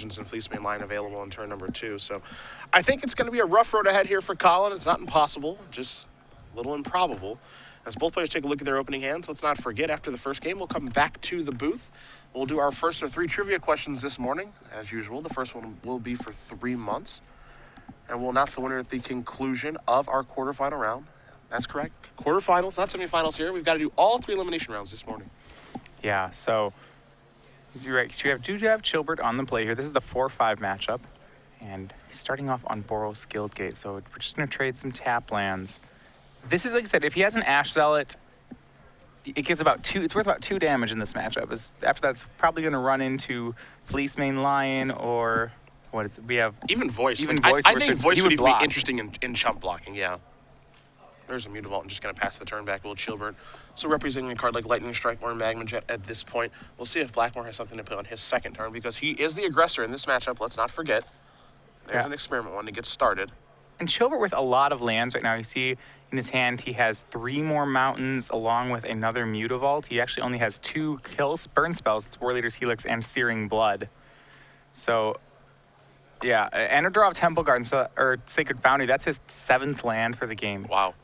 Legends and Fleece Main line available in turn number 2. So I think it's going to be a rough road ahead here for Colin. It's not impossible, just a little improbable. As both players take a look at their opening hands, let's not forget, after the first game, we'll come back to the booth. We'll do our first of 3 trivia questions this morning, as usual. The first one will be for 3 months. And we'll announce the winner at the conclusion of our quarterfinal round. That's correct. Quarterfinals, not semifinals here. We've got to do all 3 elimination rounds this morning. Yeah, so you're right. So we have Chilbert on the play here. This is the 4-5 matchup. And he's starting off on Boros Guildgate. So we're just going to trade some tap lands. This is, like I said, if he has an Ash Zealot, it gets about 2, it's worth about 2 damage in this matchup. After that's probably going to run into Fleece Main Lion or we have even Voice. Even like, Voice. I think Voice would block. be interesting in chump blocking, yeah. There's a Mutavault and just going to pass the turn back. Will Chilbert. So representing a card like Lightning Strike or Magma Jet at this point. We'll see if Blackmor has something to put on his second turn because he is the aggressor in this matchup. Let's not forget. There's an experiment one to get started. And Chilbert with a lot of lands right now. You see in his hand he has 3 more mountains along with another Mutavault. He actually only has 2 burn spells. It's War Leader's Helix and Searing Blood. So yeah, and a draw of Temple Garden, or Sacred Foundry. That's his 7th land for the game. Wow.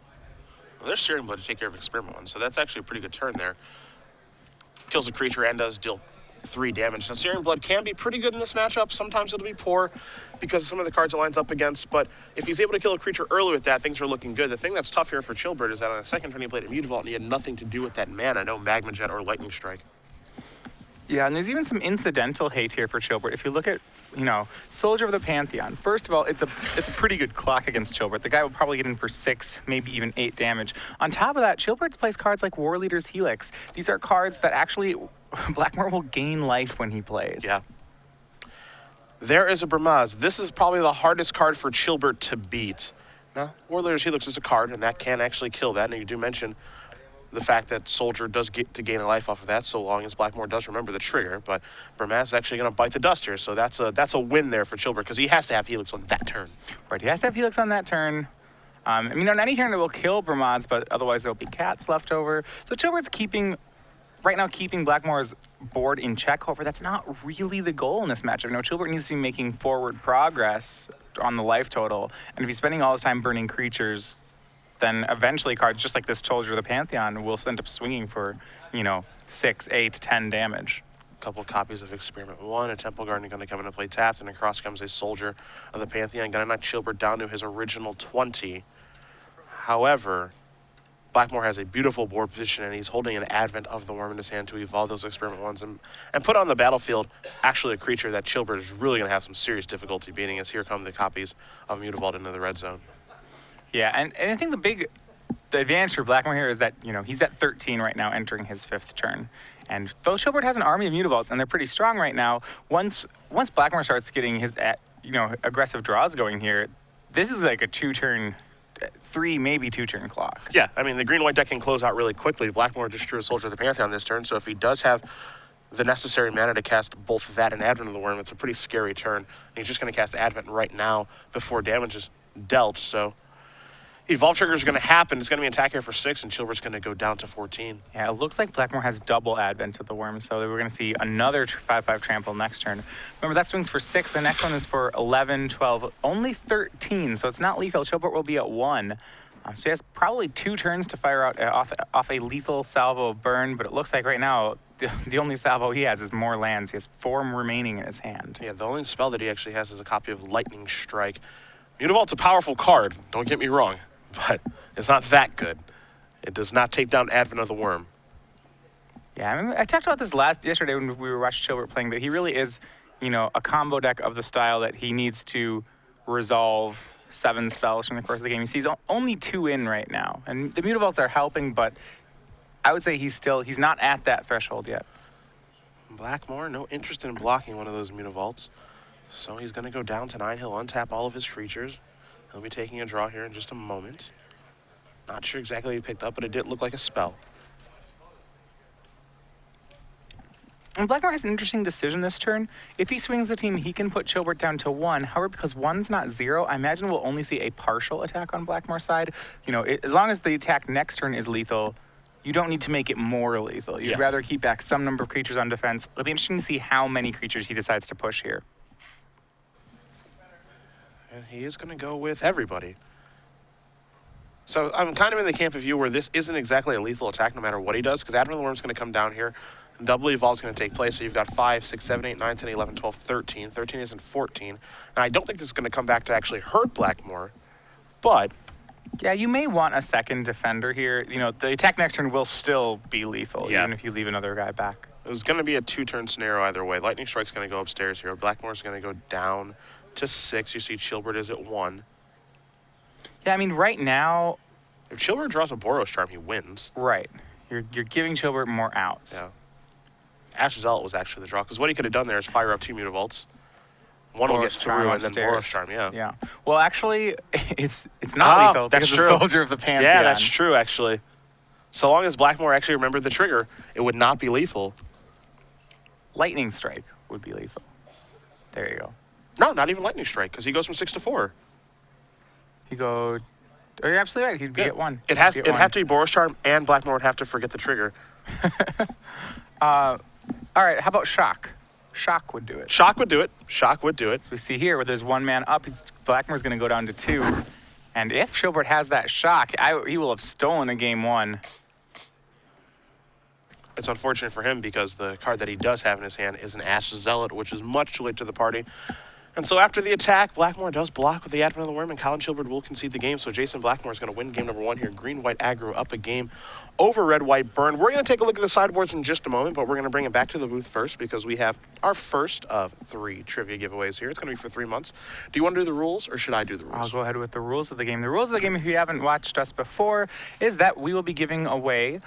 Well, there's Searing Blood to take care of Experiment One, so that's actually a pretty good turn there. Kills a creature and does deal 3 damage. Now, Searing Blood can be pretty good in this matchup. Sometimes it'll be poor because of some of the cards it lines up against, but if he's able to kill a creature early with that, things are looking good. The thing that's tough here for Chilbert is that on the second turn he played a Mutavault and he had nothing to do with that mana, no Magma Jet or Lightning Strike. Yeah, and there's even some incidental hate here for Chilbert. If you look at, Soldier of the Pantheon, first of all, it's a pretty good clock against Chilbert. The guy will probably get in for 6, maybe even 8 damage. On top of that, Chilbert plays cards like War Leader's Helix. These are cards that actually Blackmor will gain life when he plays. Yeah. There is a Bramaz. This is probably the hardest card for Chilbert to beat. Now, War Leader's Helix is a card, and that can actually kill that. And you do mention the fact that Soldier does get to gain a life off of that, so long as Blackmor does remember the trigger. But Bramaz is actually going to bite the dust here, so that's a win there for Chilbert because he has to have Helix on that turn. Right, he has to have Helix on that turn. On any turn it will kill Bramaz, but otherwise there'll be cats left over. So Chilbert's keeping Blackmor's board in check. However, that's not really the goal in this matchup. Chilbert needs to be making forward progress on the life total, and if he's spending all his time burning creatures, then eventually cards just like this Soldier of the Pantheon will end up swinging for, 6, 8, 10 damage. A couple copies of Experiment 1. A Temple Garden going to come into play tapped, and across comes a Soldier of the Pantheon. Going to knock Chilbert down to his original 20. However, Blackmor has a beautiful board position, and he's holding an Advent of the Worm in his hand to evolve those Experiment 1s and put on the battlefield actually a creature that Chilbert is really going to have some serious difficulty beating, as here come the copies of Mutavault into the red zone. Yeah, and I think the advantage for Blackmor here is that, he's at 13 right now, entering his 5th turn. And though Chilbert has an army of Mutavaults, and they're pretty strong right now, once Blackmor starts getting his, aggressive draws going here, this is like a 2-turn, 3, maybe 2-turn clock. Yeah, the green-white deck can close out really quickly. Blackmor just drew a Soldier of the Pantheon this turn, so if he does have the necessary mana to cast both that and Advent of the Worm, it's a pretty scary turn. And he's just going to cast Advent right now before damage is dealt, so Evolve Trigger is going to happen. It's going to be an attack here for 6, and Chilbert's going to go down to 14. Yeah, it looks like Blackmor has double Advent to the Worm, so we're going to see another 5/5 trample next turn. Remember, that swings for 6. The next one is for 11, 12, only 13, so it's not lethal. Chilbert will be at 1. So he has probably 2 turns to fire out off a lethal salvo of burn, but it looks like right now the only salvo he has is more lands. He has 4 remaining in his hand. Yeah, the only spell that he actually has is a copy of Lightning Strike. Mutavault's a powerful card, don't get me wrong, but it's not that good. It does not take down Advent of the Worm. Yeah, I talked about this yesterday when we were watching Chilbert playing, that he really is, a combo deck of the style that he needs to resolve 7 spells from the course of the game. He's only 2 in right now, and the Mutavaults are helping, but I would say he's not at that threshold yet. Blackmor, no interest in blocking one of those Mutavaults, so he's going to go down to 9. He'll untap all of his creatures. He'll be taking a draw here in just a moment. Not sure exactly what he picked up, but it did look like a spell. And Blackmor has an interesting decision this turn. If he swings the team, he can put Chilbert down to 1. However, because 1's not 0, I imagine we'll only see a partial attack on Blackmor's side. As long as the attack next turn is lethal, you don't need to make it more lethal. You'd rather keep back some number of creatures on defense. It'll be interesting to see how many creatures he decides to push here. And he is going to go with everybody. So I'm kind of in the camp of view where this isn't exactly a lethal attack no matter what he does, because Advent of the Worm's going to come down here. And Double Evolve's going to take place, so you've got 5, 6, 7, 8, 9, 10, 11, 12, 13. 13 isn't 14. And I don't think this is going to come back to actually hurt Blackmor, but... Yeah, you may want a second defender here. You know, the attack next turn will still be lethal, even if you leave another guy back. It was going to be a 2-turn scenario either way. Lightning Strike's going to go upstairs here. Blackmor's going to go down to 6. You see Chilbert is at 1. Yeah, I mean, right now... If Chilbert draws a Boros Charm, he wins. Right. You're giving Chilbert more outs. Yeah. Ash Zealot was actually the draw, because what he could have done there is fire up 2 Mutavaults. One will get through, and then Boros Charm, Yeah. Well, actually, it's not lethal that's because true. the Soldier of the Pantheon. Yeah, that's true, actually. So long as Blackmor actually remembered the trigger, it would not be lethal. Lightning Strike would be lethal. There you go. No, not even Lightning Strike, because he goes from 6 to 4. Oh, you're absolutely right. He'd be at 1. It'd have to be Boros Charm, and Blackmor would have to forget the trigger. All right, how about Shock? Shock would do it. Shock would do it. Shock would do it. So we see here where there's 1 man up, Blackmor's going to go down to 2. And if Chilbert has that Shock, he will have stolen a game 1. It's unfortunate for him because the card that he does have in his hand is an Ash Zealot, which is much too late to the party. And so after the attack, Blackmor does block with the Advent of the Worm, and Colin Chilbert will concede the game. So Jason Blackmor is going to win game number 1 here. Green-white aggro up a game over red-white burn. We're going to take a look at the sideboards in just a moment, but we're going to bring it back to the booth first because we have our first of 3 trivia giveaways here. It's going to be for 3 months. Do you want to do the rules, or should I do the rules? I'll go ahead with the rules of the game. The rules of the game, if you haven't watched us before, is that we will be giving away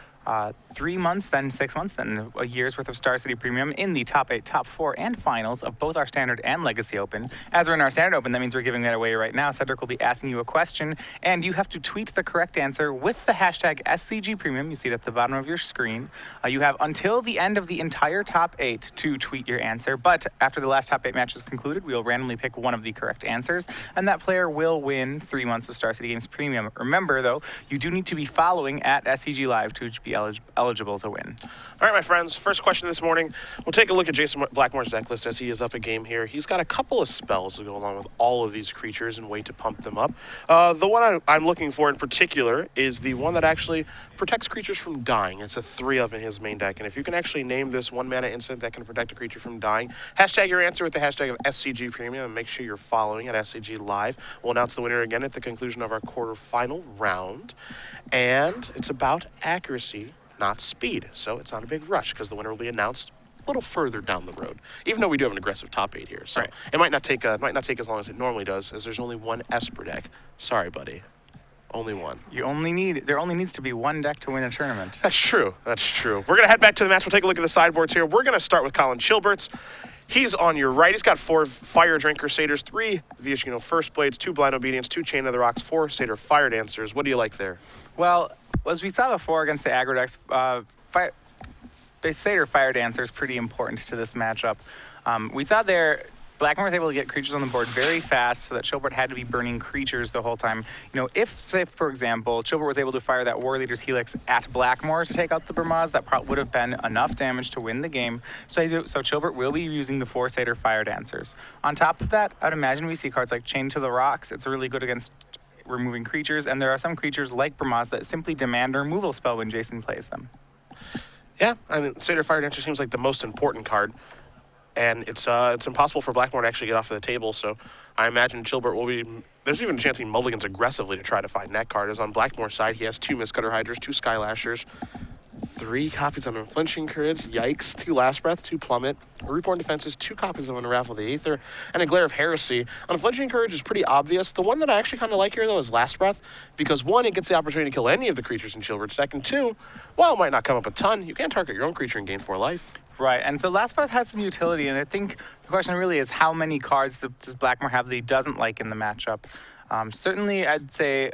3 months, then 6 months, then a year's worth of Star City Premium in the top 8, top 4, and finals of both our Standard and Legacy Open. As we're in our Standard Open, that means we're giving that away right now. Cedric will be asking you a question, and you have to tweet the correct answer with the hashtag SCG Premium. You see it at the bottom of your screen. You have until the end of the entire top 8 to tweet your answer, but after the last top 8 match is concluded, we will randomly pick one of the correct answers, and that player will win 3 months of Star City Games Premium. Remember, though, you do need to be following at SCG Live to be eligible to win. All right, my friends, first question this morning. We'll take a look at Jason Blackmor's deck list as he is up a game here. He's got a couple of spells to go along with all of these creatures and way to pump them up. The one I'm looking for in particular is the one that actually protects creatures from dying. It's a 3 of in his main deck, and if you can actually name this 1 mana instant that can protect a creature from dying, hashtag your answer with the hashtag of SCG Premium, and make sure you're following at SCG Live. We'll announce the winner again at the conclusion of our quarterfinal round, and it's about accuracy, not speed. So it's not a big rush because the winner will be announced a little further down the road, even though we do have an aggressive top 8 here. So it might not take as long as it normally does, as there's only 1 Esper deck. Sorry, buddy. Only 1. There only needs to be 1 deck to win a tournament. That's true. That's true. We're going to head back to the match. We'll take a look at the sideboards here. We're going to start with Colin Chilbert's. He's on your right. He's got 4 Fire Drain Crusaders, 3 Vishnu First Blades, 2 Blind Obedience, 2 Chain of the Rocks, 4 Satyr Fire Dancers. What do you like there? Well, as we saw before against the aggro decks, Satyr Fire Dancer is pretty important to this matchup. We saw there Blackmor was able to get creatures on the board very fast so that Chilbert had to be burning creatures the whole time. You know, if, say, for example, Chilbert was able to fire that War Leader's Helix at Blackmor to take out the Burmaz, that would have been enough damage to win the game. So Chilbert will be using the 4 Satyr Fire Dancers. On top of that, I'd imagine we see cards like Chain to the Rocks. It's really good against removing creatures, and there are some creatures like Burmaz that simply demand a removal spell when Jason plays them. Yeah, I mean, Satyr Fire Dancer seems like the most important card. And it's impossible for Blackmor to actually get off of the table, so I imagine Chilbert will be... There's even a chance he mulligans aggressively to try to find that card. As on Blackmor's side, he has 2 Mistcutter Hydras, 2 Skylashers, 3 copies of Unflinching Courage, yikes, 2 Last Breath, 2 Plummet, Reborn Defenses, 2 copies of Unravel the Aether, and a Glare of Heresy. Unflinching Courage is pretty obvious. The one that I actually kind of like here, though, is Last Breath, because 1, it gets the opportunity to kill any of the creatures in Chilbert's deck, and 2, while it might not come up a ton, you can target your own creature and gain 4 life. Right, and so Last Breath has some utility, and I think the question really is how many cards does Blackmor have that he doesn't like in the matchup? Certainly, I'd say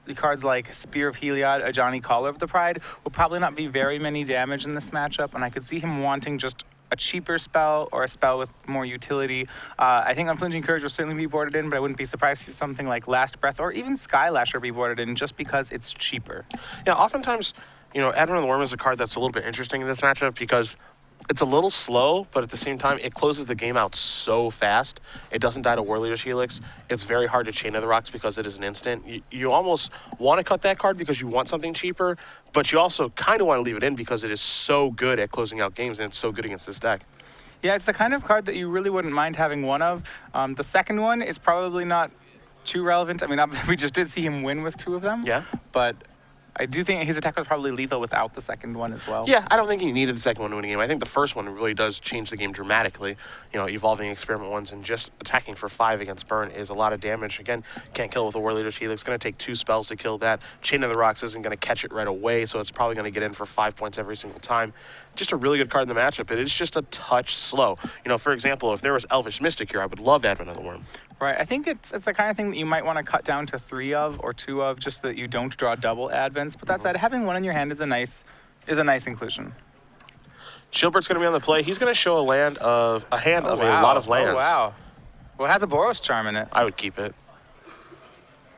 the cards like Spear of Heliod, Ajani Caller of the Pride will probably not be very many damage in this matchup, and I could see him wanting just a cheaper spell or a spell with more utility. I think Unflinching Courage will certainly be boarded in, but I wouldn't be surprised to see something like Last Breath or even Skylasher be boarded in just because it's cheaper. Yeah, oftentimes, you know, Advent of the Worm is a card that's a little bit interesting in this matchup because It's a little slow, but at the same time, it closes the game out so fast. It doesn't die to War Leader's Helix. It's very hard to Chain of the Rocks because it is an instant. You almost want to cut that card because you want something cheaper, but you also kind of want to leave it in because it is so good at closing out games, and it's so good against this deck. Yeah, it's the kind of card that you really wouldn't mind having one of. The second one is probably not too relevant. I mean, we just did see him win with 2 of them. Yeah. But I do think his attack was probably lethal without the second one as well. Yeah, I don't think he needed the second one to win a game. I think the first one really does change the game dramatically. You know, evolving experiment ones and just attacking for 5 against burn is a lot of damage. Again, can't kill with a War Leader's Helix. It's going to take 2 spells to kill that. Chain of the Rocks isn't going to catch it right away, so it's probably going to get in for 5 points every single time. Just a really good card in the matchup. It is just a touch slow. You know, for example, if there was Elvish Mystic here, I would love Advent of the Worm. Right, I think it's the kind of thing that you might want to cut down to 3 of or 2 of, just so that you don't draw double Advents. But that said, having 1 in your hand is a nice inclusion. Chilbert's going to be on the play. He's going to show a hand of a lot of lands. Oh, wow. Well, it has a Boros Charm in it. I would keep it.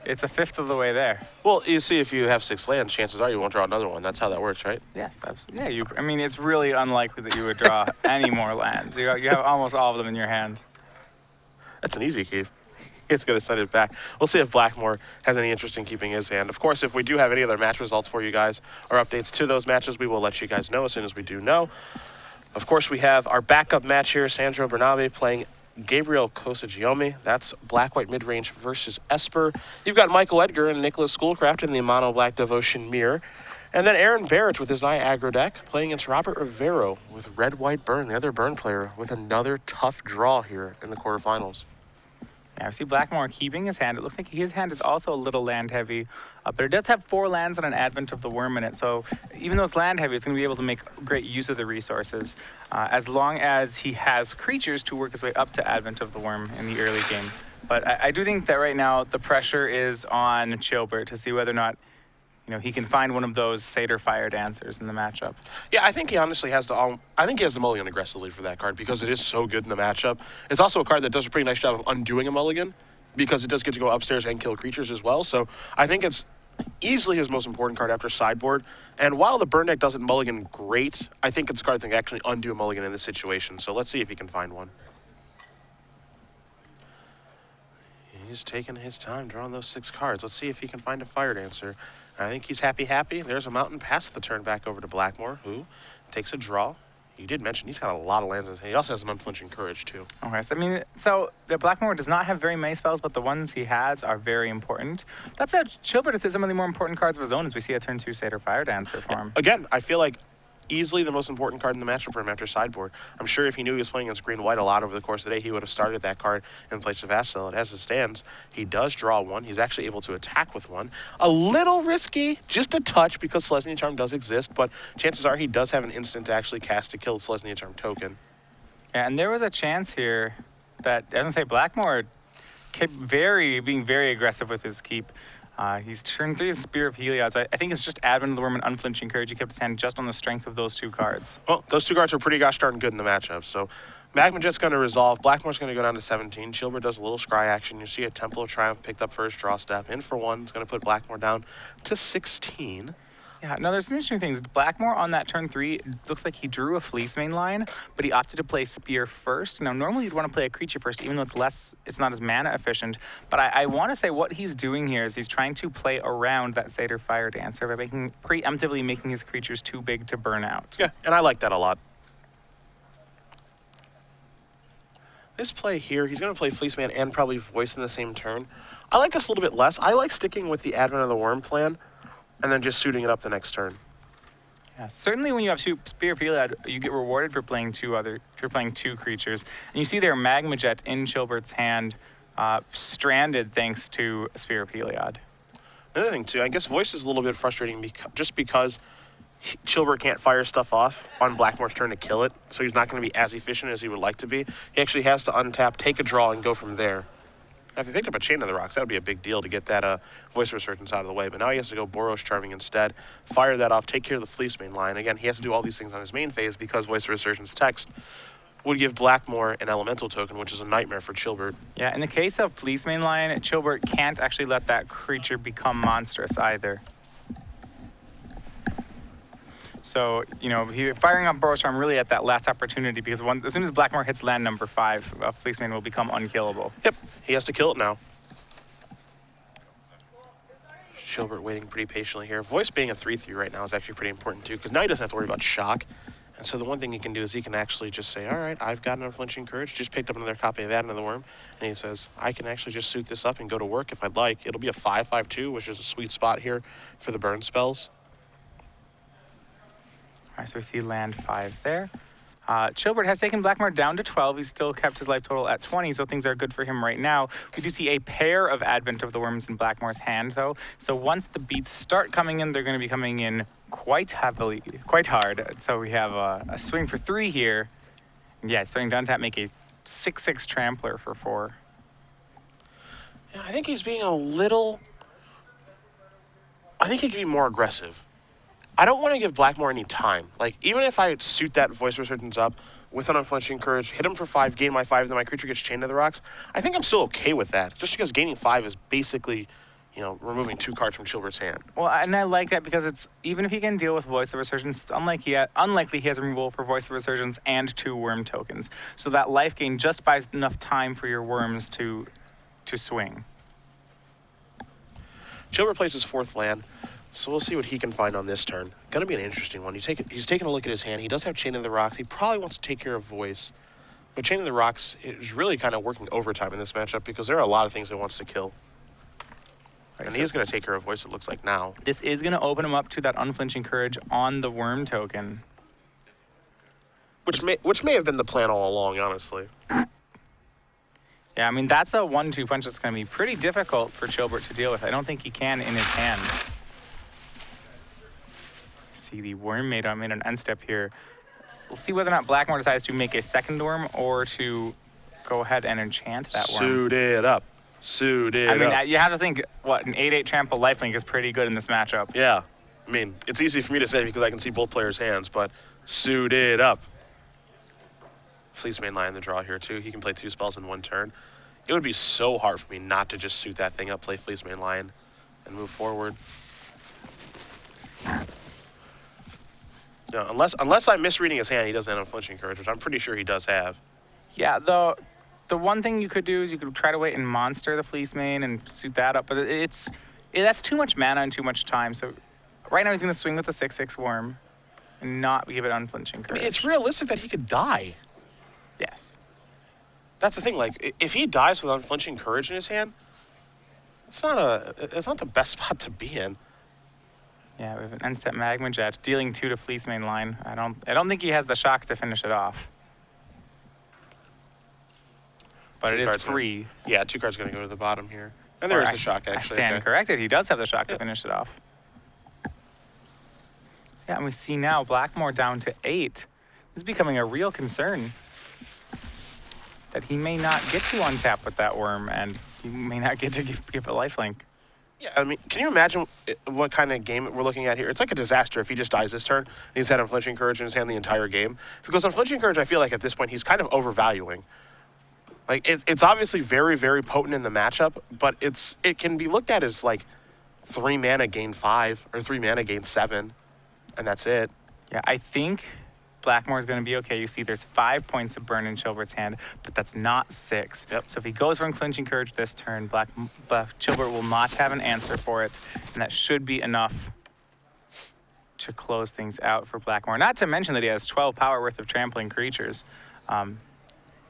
It's a 1/5 of the way there. Well, you see, if you have 6 lands, chances are you won't draw another one. That's how that works, right? Yes, absolutely. Yeah, I mean, it's really unlikely that you would draw any more lands. You have almost all of them in your hand. That's an easy keep. It's going to send it back. We'll see if Blackmor has any interest in keeping his hand. Of course, if we do have any other match results for you guys or updates to those matches, we will let you guys know as soon as we do know. Of course, we have our backup match here, Sandro Bernabe playing Gabriel Kosagiomi. That's Black-White Midrange versus Esper. You've got Michael Edgar and Nicholas Schoolcraft in the Mono Black Devotion Mirror. And then Aaron Barrett with his Niagara deck playing against Robert Rivero with Red-White Burn, the other Burn player, with another tough draw here in the quarterfinals. Yeah, I see Blackmor keeping his hand. It looks like his hand is also a little land heavy, but it does have 4 lands and an Advent of the Worm in it. So even though it's land heavy, it's going to be able to make great use of the resources as long as he has creatures to work his way up to Advent of the Worm in the early game. But I do think that right now the pressure is on Chilbert to see whether or not he can find one of those Satyr Fire Dancers in the matchup. Yeah, I think he honestly has to. I think he has the mulligan aggressively for that card because it is so good in the matchup. It's also a card that does a pretty nice job of undoing a mulligan because it does get to go upstairs and kill creatures as well. So I think it's easily his most important card after sideboard. And while the burn deck doesn't mulligan great, I think it's a card that can actually undo a mulligan in this situation. So let's see if he can find one. He's taking his time drawing those 6 cards. Let's see if he can find a Fire Dancer. I think he's happy. There's a mountain past the turn back over to Blackmor, who takes a draw. You did mention he's got a lot of lands in his hand. He also has an Unflinching Courage, too. Okay, so the Blackmor does not have very many spells, but the ones he has are very important. That said, Chilbert has some of the more important cards of his own as we see a turn 2 Satyr Fire Dancer for him. Again, I feel like easily the most important card in the matchup for him after sideboard. I'm sure if he knew he was playing against green-white a lot over the course of the day, he would have started that card in place of Astel. As it stands, he does draw 1. He's actually able to attack with 1. A little risky, just a touch, because Selesnya Charm does exist, but chances are he does have an instant to actually cast to kill the Selesnya Charm token. Yeah, and there was a chance here that, I was going to say, Blackmor kept being very aggressive with his keep. He's turn 3 Spear of Heliod. So I think it's just Advent of the Worm and Unflinching Courage. He kept his hand just on the strength of those 2 cards. Well, those 2 cards are pretty gosh darn good in the matchup. So Magma Jet's going to resolve. Blackmore's going to go down to 17. Chilbert does a little scry action. You see a Temple of Triumph picked up first draw step. In for 1. It's going to put Blackmor down to 16. Yeah, no, there's some interesting things. Blackmor on that turn 3 looks like he drew a Fleece main line, but he opted to play Spear first. Now, normally you'd want to play a creature first, even though it's not as mana efficient. But I want to say what he's doing here is he's trying to play around that Satyr Fire Dancer by preemptively making his creatures too big to burn out. Yeah, and I like that a lot. This play here, he's going to play Fleeceman and probably Voice in the same turn. I like this a little bit less. I like sticking with the Advent of the Worm plan and then just suiting it up the next turn. Yeah, certainly when you have 2 Spear of Heliod, you get rewarded for playing 2 creatures. And you see there Magma Jet in Chilbert's hand, stranded thanks to Spear of Heliod. Another thing too, I guess Voice is a little bit frustrating just because Chilbert can't fire stuff off on Blackmor's turn to kill it, so he's not going to be as efficient as he would like to be. He actually has to untap, take a draw, and go from there. Now, if he picked up a Chain of the Rocks, that would be a big deal to get that Voice Resurgence out of the way. But now he has to go Boros Charming instead, fire that off, take care of the Fleece main line. Again, he has to do all these things on his main phase because Voice Resurgence text would give Blackmor an Elemental token, which is a nightmare for Chilbert. Yeah, in the case of Fleece main line, Chilbert can't actually let that creature become monstrous either. So, you know, firing up Burrow Charm really at that last opportunity because as soon as Blackmor hits land number 5, Fleeceman will become unkillable. Yep, he has to kill it now. Chilbert waiting pretty patiently here. Voice being a 3/3 right now is actually pretty important too, because now he doesn't have to worry about shock. And so the one thing he can do is he can actually just say, all right, I've got an Unflinching Courage, just picked up another copy of that into the Worm. And he says, I can actually just suit this up and go to work if I'd like. It'll be a 5/5/2, which is a sweet spot here for the burn spells. All right, so we see land 5 there. Chilbert has taken Blackmor down to 12. He's still kept his life total at 20, so things are good for him right now. We do see a pair of Advent of the Worms in Blackmor's hand, though. So once the beats start coming in, they're going to be coming in quite heavily, quite hard. So we have a swing for 3 here. Yeah, swing down tap, make a 6/6 Trampler for 4. Yeah, I think he's being a little... I think he could be more aggressive. I don't want to give Blackmor any time. Like, even if I suit that Voice Resurgence up with an Unflinching Courage, hit him for 5, gain my 5, then my creature gets chained to the rocks, I think I'm still okay with that. Just because gaining 5 is basically, you know, removing 2 cards from Chilbert's hand. Well, and I like that because it's, even if he can deal with Voice of Resurgence, it's unlikely he has removal for Voice of Resurgence and 2 Worm tokens. So that life gain just buys enough time for your Worms to swing. Chilbert plays his 4th land. So we'll see what he can find on this turn. Going to be an interesting one. He's taking a look at his hand. He does have Chain of the Rocks. He probably wants to take care of Voice. But Chain of the Rocks is really kind of working overtime in this matchup because there are a lot of things he wants to kill. Right, and he is going to take care of Voice, it looks like now. This is going to open him up to that Unflinching Courage on the Worm token. Which may have been the plan all along, honestly. Yeah, I mean, that's a 1-2 punch that's going to be pretty difficult for Chilbert to deal with. I don't think he can in his hand. See, the Worm made an end step here. We'll see whether or not Blackmor decides to make a second Worm or to go ahead and enchant that Worm. Suit it up. Suit it up. I mean, you have to think, what, an 8/8 trample lifelink is pretty good in this matchup. Yeah. I mean, it's easy for me to say because I can see both players' hands, but suit it up. Fleece main line the draw here, too. He can play 2 spells in 1 turn. It would be so hard for me not to just suit that thing up, play Fleece main line, and move forward. Yeah, unless I'm misreading his hand, he doesn't have Unflinching Courage, which I'm pretty sure he does have. Yeah, the one thing you could do is you could try to wait and monster the Fleece main and suit that up, but that's too much mana and too much time. So right now he's going to swing with the 6/6 Worm and not give it Unflinching Courage. I mean, it's realistic that he could die. Yes. That's the thing. Like, if he dies with Unflinching Courage in his hand, it's not the best spot to be in. Yeah, we have an end-step Magma Jet, dealing 2 to Fleece main line. I don't think he has the shock to finish it off. But it is free. Yeah, 2 cards going to go to the bottom here. And there is the shock, actually. I stand corrected. He does have the shock to finish it off. Yeah, and we see now Blackmor down to 8. This is becoming a real concern that he may not get to untap with that Worm, and he may not get to give a lifelink. Yeah, I mean, can you imagine what kind of game we're looking at here? It's like a disaster if he just dies this turn and he's had Unflinching Courage in his hand the entire game. Because Unflinching Courage, I feel like at this point, he's kind of overvaluing. Like, it's obviously very, very potent in the matchup, but it can be looked at as like 3 mana gain 5 or 3 mana gain 7, and that's it. Yeah, I think Blackmor is going to be okay. You see there's 5 points of burn in Chilbert's hand, but that's not 6. Yep. So if he goes for Unflinching Courage this turn, Chilbert will not have an answer for it, and that should be enough to close things out for Blackmor. Not to mention that he has 12 power worth of trampling creatures.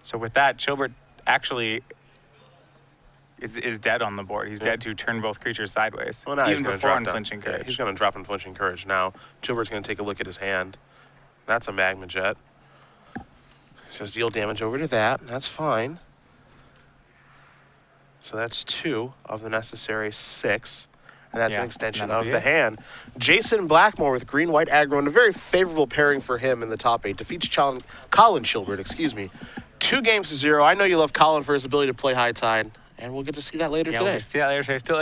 So with that, Chilbert actually is dead on the board. He's dead to turn both creatures sideways, well, now even before Unflinching Courage. Yeah, he's going to drop Unflinching Courage now. Chilbert's going to take a look at his hand. That's a Magma Jet. He says deal damage over to that. That's fine. So that's 2 of the necessary 6. And that's an extension of the hand. Jason Blackmor with green-white aggro and a very favorable pairing for him in the top 8. Defeats Colin Chilbert, excuse me. 2 games to 0. I know you love Colin for his ability to play high tide. And we'll get to see that later today. We'll see that later today. Still